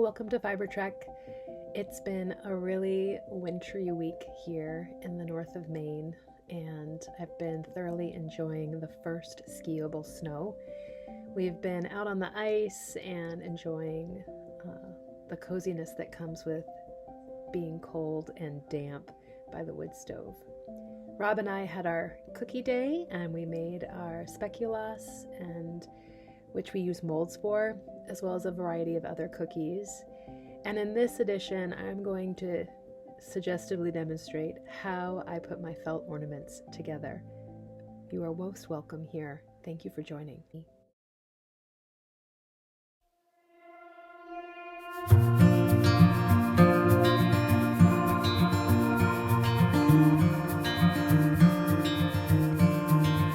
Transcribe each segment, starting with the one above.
welcome to Fiber Trek. It's been a really wintry week here in the north of Maine, and I've been thoroughly enjoying the first skiable snow. We've been out on the ice and enjoying the coziness that comes with being cold and damp by the wood stove. Rob and I had our cookie day, and we made our speculoos, and which we use molds for, as well as a variety of other cookies. And in this edition, I'm going to suggestively demonstrate how I put my felt ornaments together. You are most welcome here. Thank you for joining me.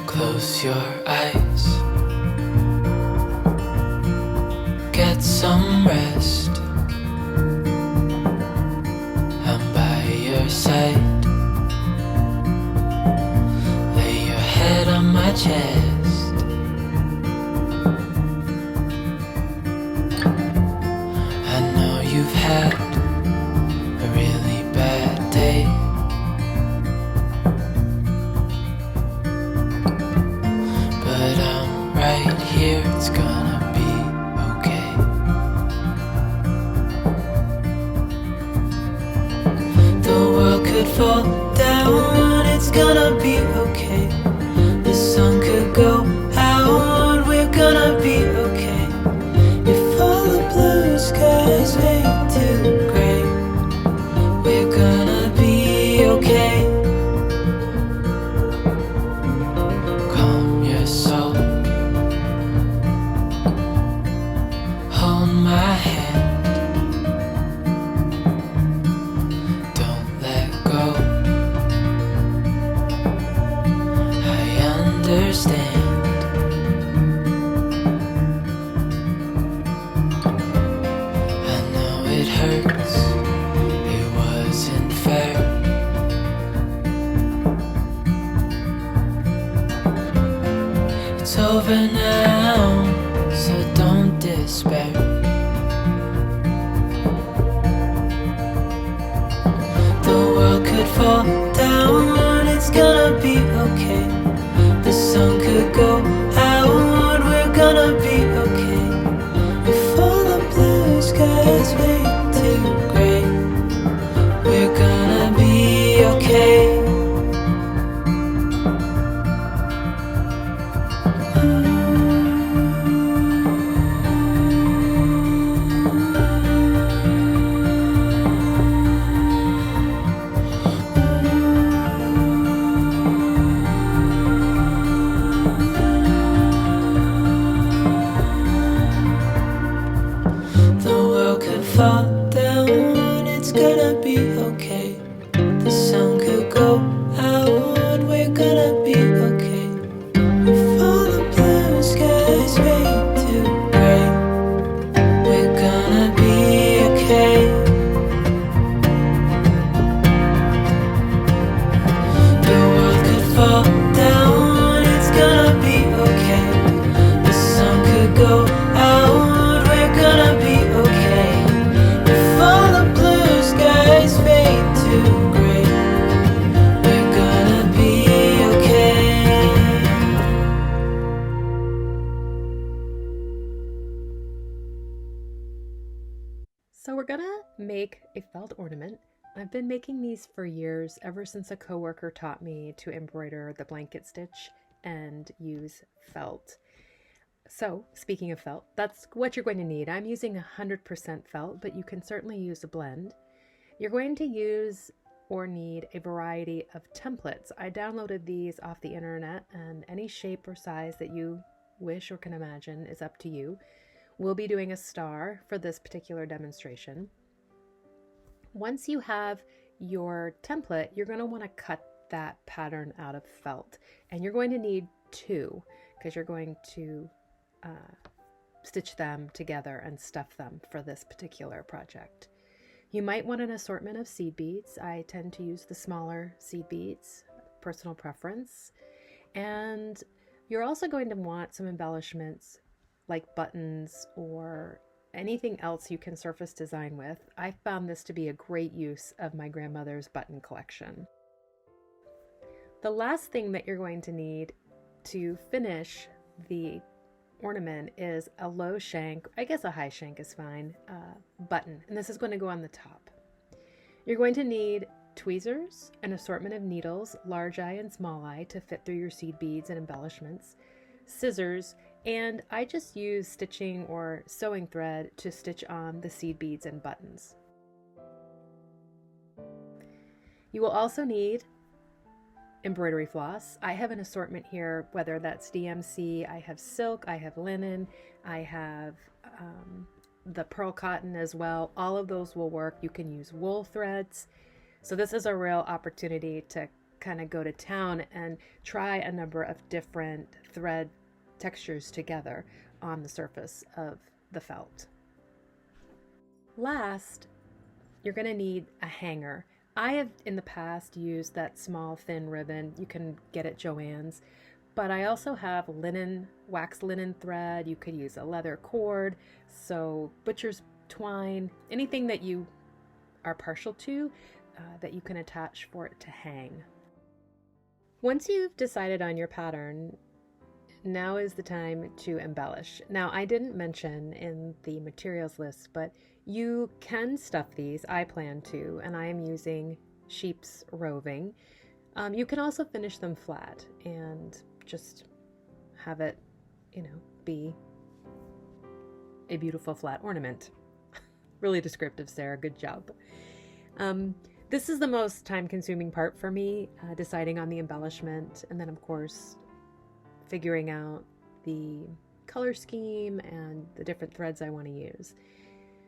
Close your eyes, get some rest. I'm by your side. Lay your head on my chest. I know you've had a really bad day, but I'm right here, it's gonna be okay. The world could fall down, it's gonna be okay. The sun could go out, we're gonna be okay. If all the blue skies fade to gray, we're gonna be okay. Calm your soul, hold my hand, don't let go. I understand. I know it hurts, it wasn't fair. It's over now, so don't despair. The world could fall down, it's gonna be okay. The sun could go out, we're gonna be okay. If all the blue skies fade to gray, we're gonna be okay. The world could fall down, it's gonna be okay. The sun could go out, we're gonna be okay. If all the blue skies fade to gray, we're gonna be okay. The world could fall down, it's gonna be okay. The sun could go out, we're gonna be okay. If all the blue skies fade to gray, we're gonna be okay. So we're gonna make a felt ornament. I've been making these for years, ever since a coworker taught me to embroider the blanket stitch and use felt. So, speaking of felt, that's what you're going to need. I'm using 100% felt, but you can certainly use a blend. You're going to use or need a variety of templates. I downloaded these off the internet, and any shape or size that you wish or can imagine is up to you. We'll be doing a star for this particular demonstration. Once you have your template, you're going to want to cut that pattern out of felt, and you're going to need two because you're going to stitch them together and stuff them for this particular project. You might want an assortment of seed beads. I tend to use the smaller seed beads, personal preference. And you're also going to want some embellishments like buttons or anything else you can surface design with, I found this to be a great use of my grandmother's button collection. The last thing that you're going to need to finish the ornament is a low shank, I guess a high shank is fine, button, and this is going to go on the top. You're going to need tweezers, an assortment of needles, large eye and small eye, to fit through your seed beads and embellishments, scissors, and I just use stitching or sewing thread to stitch on the seed beads and buttons. You will also need embroidery floss. I have an assortment here, whether that's DMC, I have silk, I have linen, I have the pearl cotton as well. All of those will work. You can use wool threads. So this is a real opportunity to kind of go to town and try a number of different thread textures together on the surface of the felt. Last, you're going to need a hanger. I have in the past used that small thin ribbon. You can get at Joann's, but I also have linen, wax linen thread. You could use a leather cord, so butcher's twine, anything that you are partial to that you can attach for it to hang. Once you've decided on your pattern, now is the time to embellish. Now, I didn't mention in the materials list, but you can stuff these. I plan to, and I am using sheep's roving. You can also finish them flat and just have it, be a beautiful flat ornament. Really descriptive, Sarah. Good job. This is the most time-consuming part for me, deciding on the embellishment, and then, of course, figuring out the color scheme and the different threads I want to use.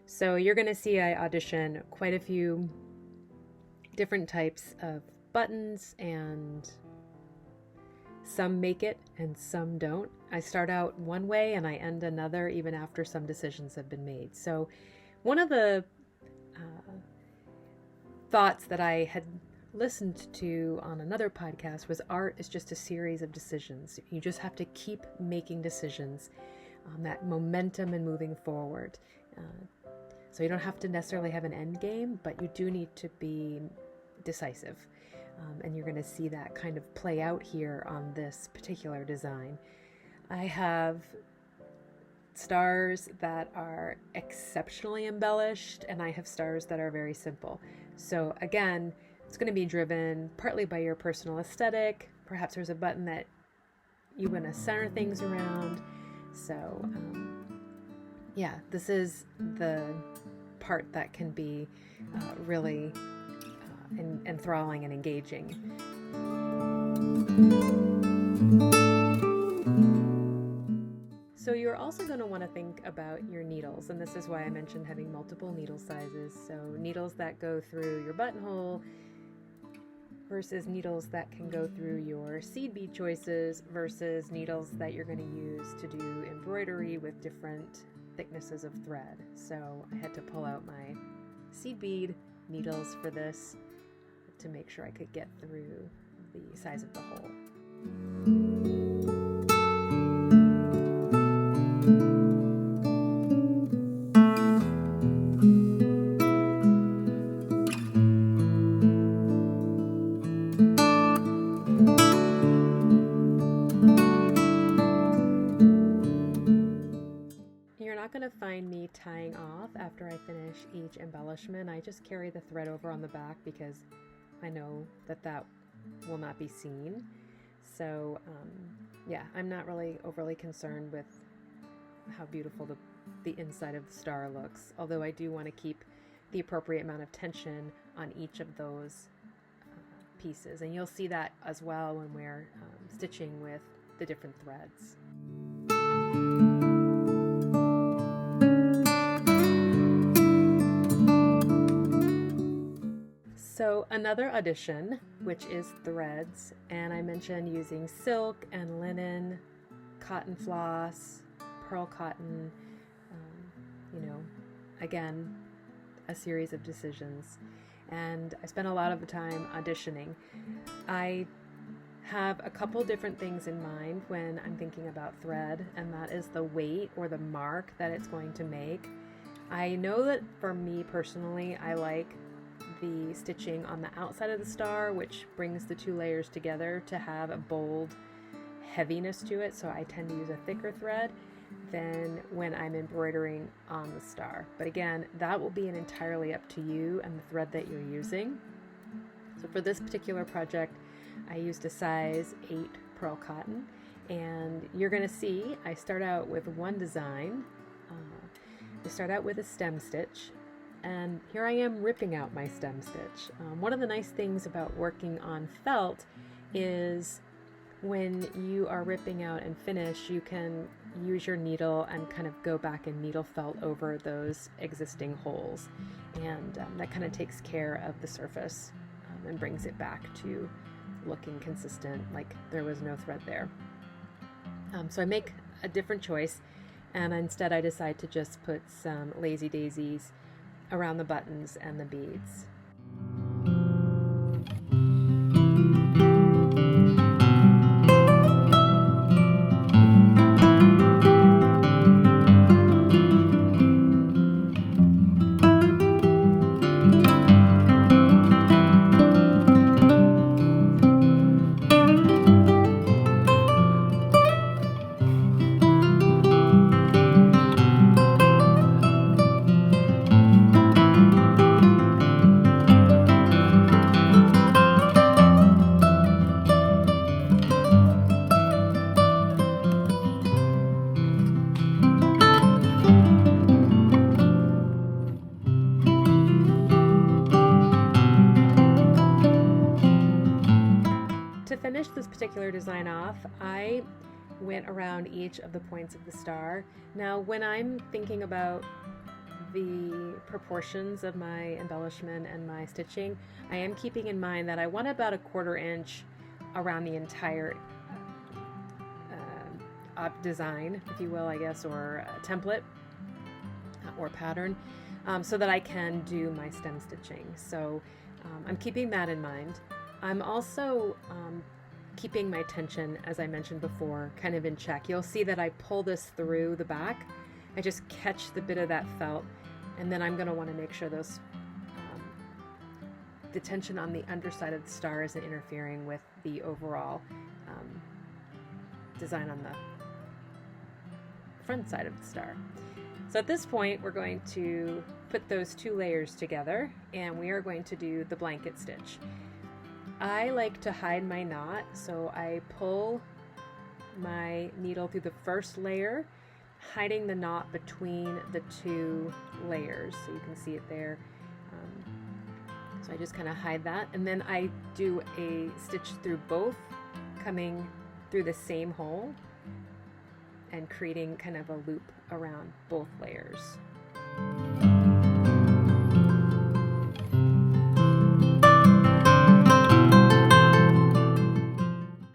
So you're going to see I audition quite a few different types of buttons, and some make it and some don't. I start out one way and I end another even after some decisions have been made. So one of the thoughts that I had listened to on another podcast was art is just a series of decisions. You just have to keep making decisions, that momentum and moving forward. So you don't have to necessarily have an end game, but you do need to be decisive. And you're going to see that kind of play out here on this particular design. I have stars that are exceptionally embellished, and I have stars that are very simple. So again, it's going to be driven partly by your personal aesthetic. Perhaps there's a button that you want to center things around. So yeah, this is the part that can be really enthralling and engaging. So you're also going to want to think about your needles, and this is why I mentioned having multiple needle sizes. So needles that go through your buttonhole versus needles that can go through your seed bead choices versus needles that you're going to use to do embroidery with different thicknesses of thread. So I had to pull out my seed bead needles for this to make sure I could get through the size of the hole. You're not going to find me tying off after I finish each embellishment. I just carry the thread over on the back because I know that will not be seen. So yeah, I'm not really overly concerned with how beautiful the inside of the star looks, although I do want to keep the appropriate amount of tension on each of those pieces, and you'll see that as well when we're stitching with the different threads. So another addition, which is threads, and I mentioned using silk and linen, cotton floss, pearl cotton, again, a series of decisions. And I spent a lot of the time auditioning. I have a couple different things in mind when I'm thinking about thread, and that is the weight or the mark that it's going to make. I know that for me personally, I like the stitching on the outside of the star, which brings the two layers together to have a bold heaviness to it, so I tend to use a thicker thread than when I'm embroidering on the star. But again, that will be entirely up to you and the thread that you're using. So for this particular project, I used a size 8 pearl cotton, and you're going to see I start out with one design. I start out with a stem stitch, and here I am ripping out my stem stitch. One of the nice things about working on felt is when you are ripping out and finish, you can use your needle and kind of go back and needle felt over those existing holes, and that kind of takes care of the surface and brings it back to looking consistent, like there was no thread there. So I make a different choice, and instead I decide to just put some lazy daisies around the buttons and the beads. To finish this particular design off, I went around each of the points of the star. Now, when I'm thinking about the proportions of my embellishment and my stitching, I am keeping in mind that I want about a 1/4 inch around the entire design, if you will, I guess, or template or pattern, so that I can do my stem stitching. So I'm keeping that in mind. I'm also keeping my tension, as I mentioned before, kind of in check. You'll see that I pull this through the back. I just catch the bit of that felt, and then I'm going to want to make sure those the tension on the underside of the star isn't interfering with the overall design on the front side of the star. So at this point, we're going to put those two layers together, and we are going to do the blanket stitch. I like to hide my knot, so I pull my needle through the first layer, hiding the knot between the two layers, so you can see it there. So I just kind of hide that, and then I do a stitch through both, coming through the same hole and creating kind of a loop around both layers.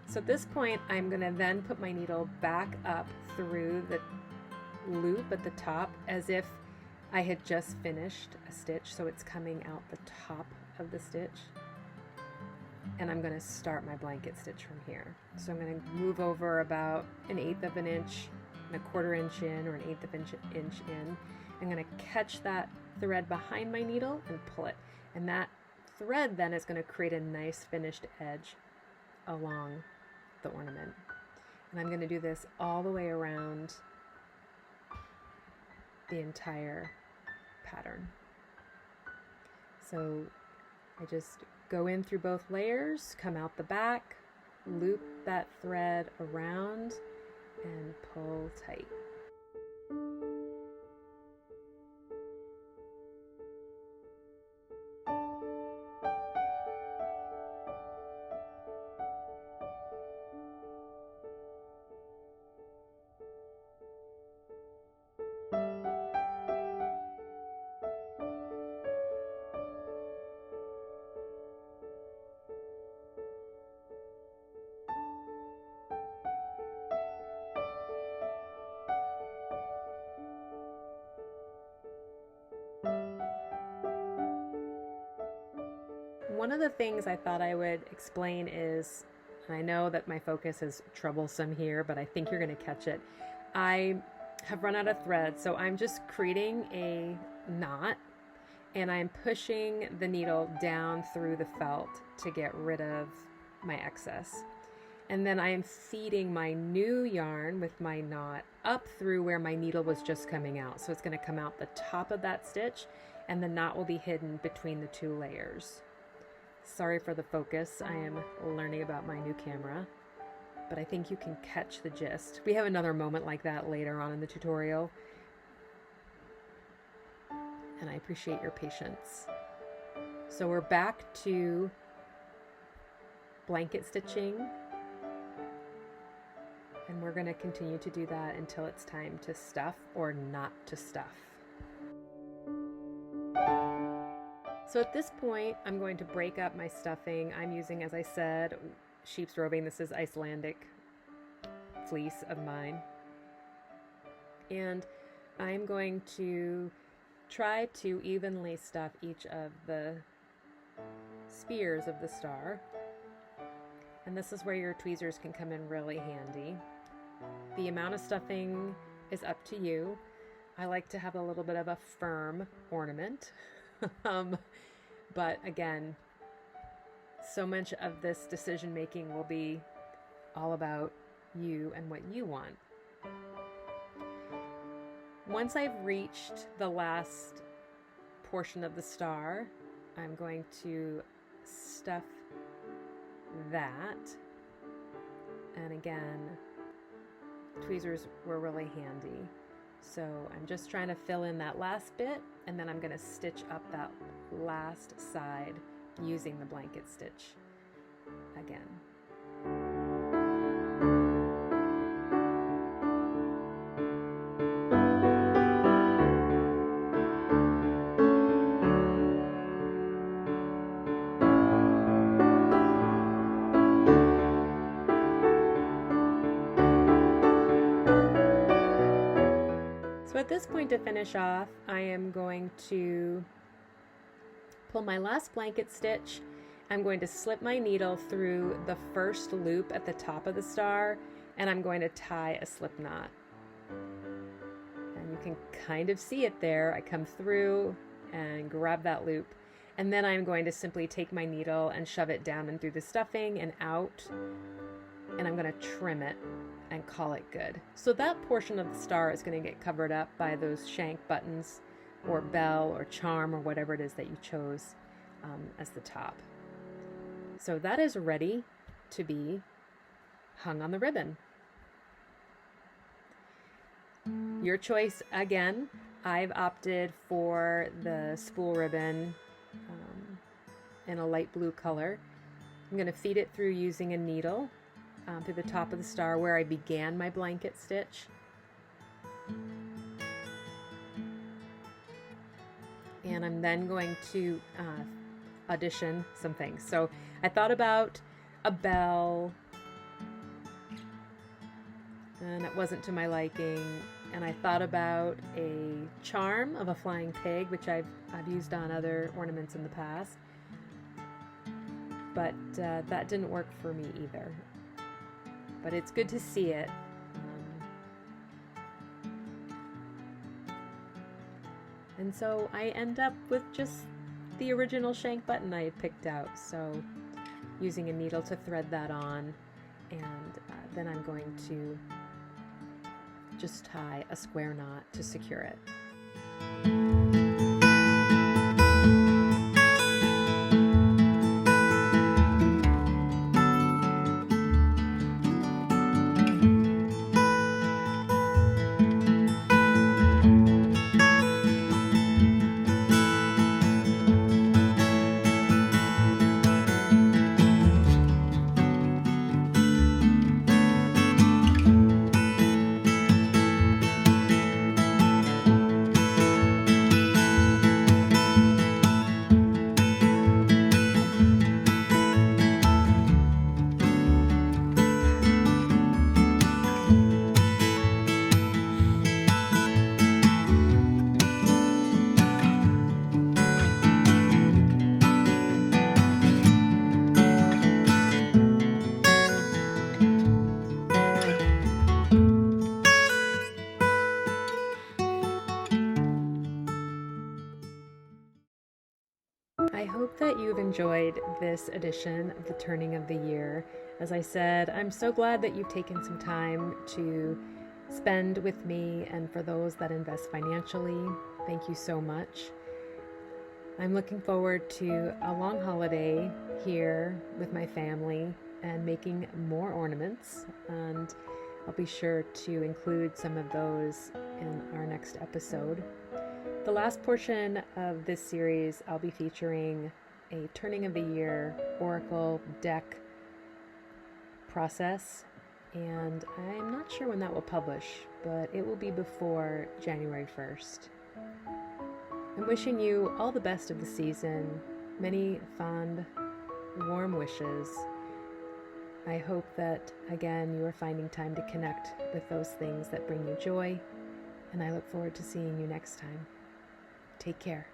So at this point, I'm going to then put my needle back up through the loop at the top as if I had just finished a stitch, so it's coming out the top of the stitch. And I'm going to start my blanket stitch from here. So I'm going to move over about 1/8 of an inch and 1/4 inch in, or 1/8 of an inch in. I'm going to catch that thread behind my needle and pull it. And that thread then is going to create a nice finished edge along the ornament. And I'm going to do this all the way around the entire pattern. So I just go in through both layers, come out the back, loop that thread around, and pull tight. One of the things I thought I would explain is, and I know that my focus is troublesome here, but I think you're going to catch it. I have run out of thread, so I'm just creating a knot and I'm pushing the needle down through the felt to get rid of my excess. And then I am feeding my new yarn with my knot up through where my needle was just coming out. So it's going to come out the top of that stitch and the knot will be hidden between the two layers. Sorry for the focus. I am learning about my new camera, but I think you can catch the gist. We have another moment like that later on in the tutorial, and I appreciate your patience. So we're back to blanket stitching, and we're going to continue to do that until it's time to stuff or not to stuff. So at this point, I'm going to break up my stuffing. I'm using, as I said, sheep's roving. This is Icelandic fleece of mine. And I'm going to try to evenly stuff each of the spears of the star. And this is where your tweezers can come in really handy. The amount of stuffing is up to you. I like to have a little bit of a firm ornament. But again, so much of this decision making will be all about you and what you want. Once I've reached the last portion of the star, I'm going to stuff that. And again, tweezers were really handy. So I'm just trying to fill in that last bit, and then I'm going to stitch up that last side using the blanket stitch again. So at this point, to finish off, I am going to pull my last blanket stitch. I'm going to slip my needle through the first loop at the top of the star, and I'm going to tie a slip knot. And you can kind of see it there. I come through and grab that loop, and then I'm going to simply take my needle and shove it down and through the stuffing and out, and I'm going to trim it and call it good. So that portion of the star is going to get covered up by those shank buttons or bell or charm or whatever it is that you chose as the top. So that is ready to be hung on the ribbon. Your choice again. I've opted for the spool ribbon in a light blue color. I'm going to feed it through using a needle through the top of the star where I began my blanket stitch. And I'm then going to audition some things. So I thought about a bell, and it wasn't to my liking. And I thought about a charm of a flying pig, which I've used on other ornaments in the past. But that didn't work for me either. But it's good to see it. And so I end up with just the original shank button I had picked out. So using a needle to thread that on, and then I'm going to just tie a square knot to secure it. I hope that you've enjoyed this edition of the Turning of the Year. As I said, I'm so glad that you've taken some time to spend with me, and for those that invest financially, thank you so much. I'm looking forward to a long holiday here with my family and making more ornaments, and I'll be sure to include some of those in our next episode. The last portion of this series, I'll be featuring a Turning of the Year Oracle deck process, and I'm not sure when that will publish, but it will be before January 1st. I'm wishing you all the best of the season, many fond, warm wishes. I hope that, again, you are finding time to connect with those things that bring you joy, and I look forward to seeing you next time. Take care.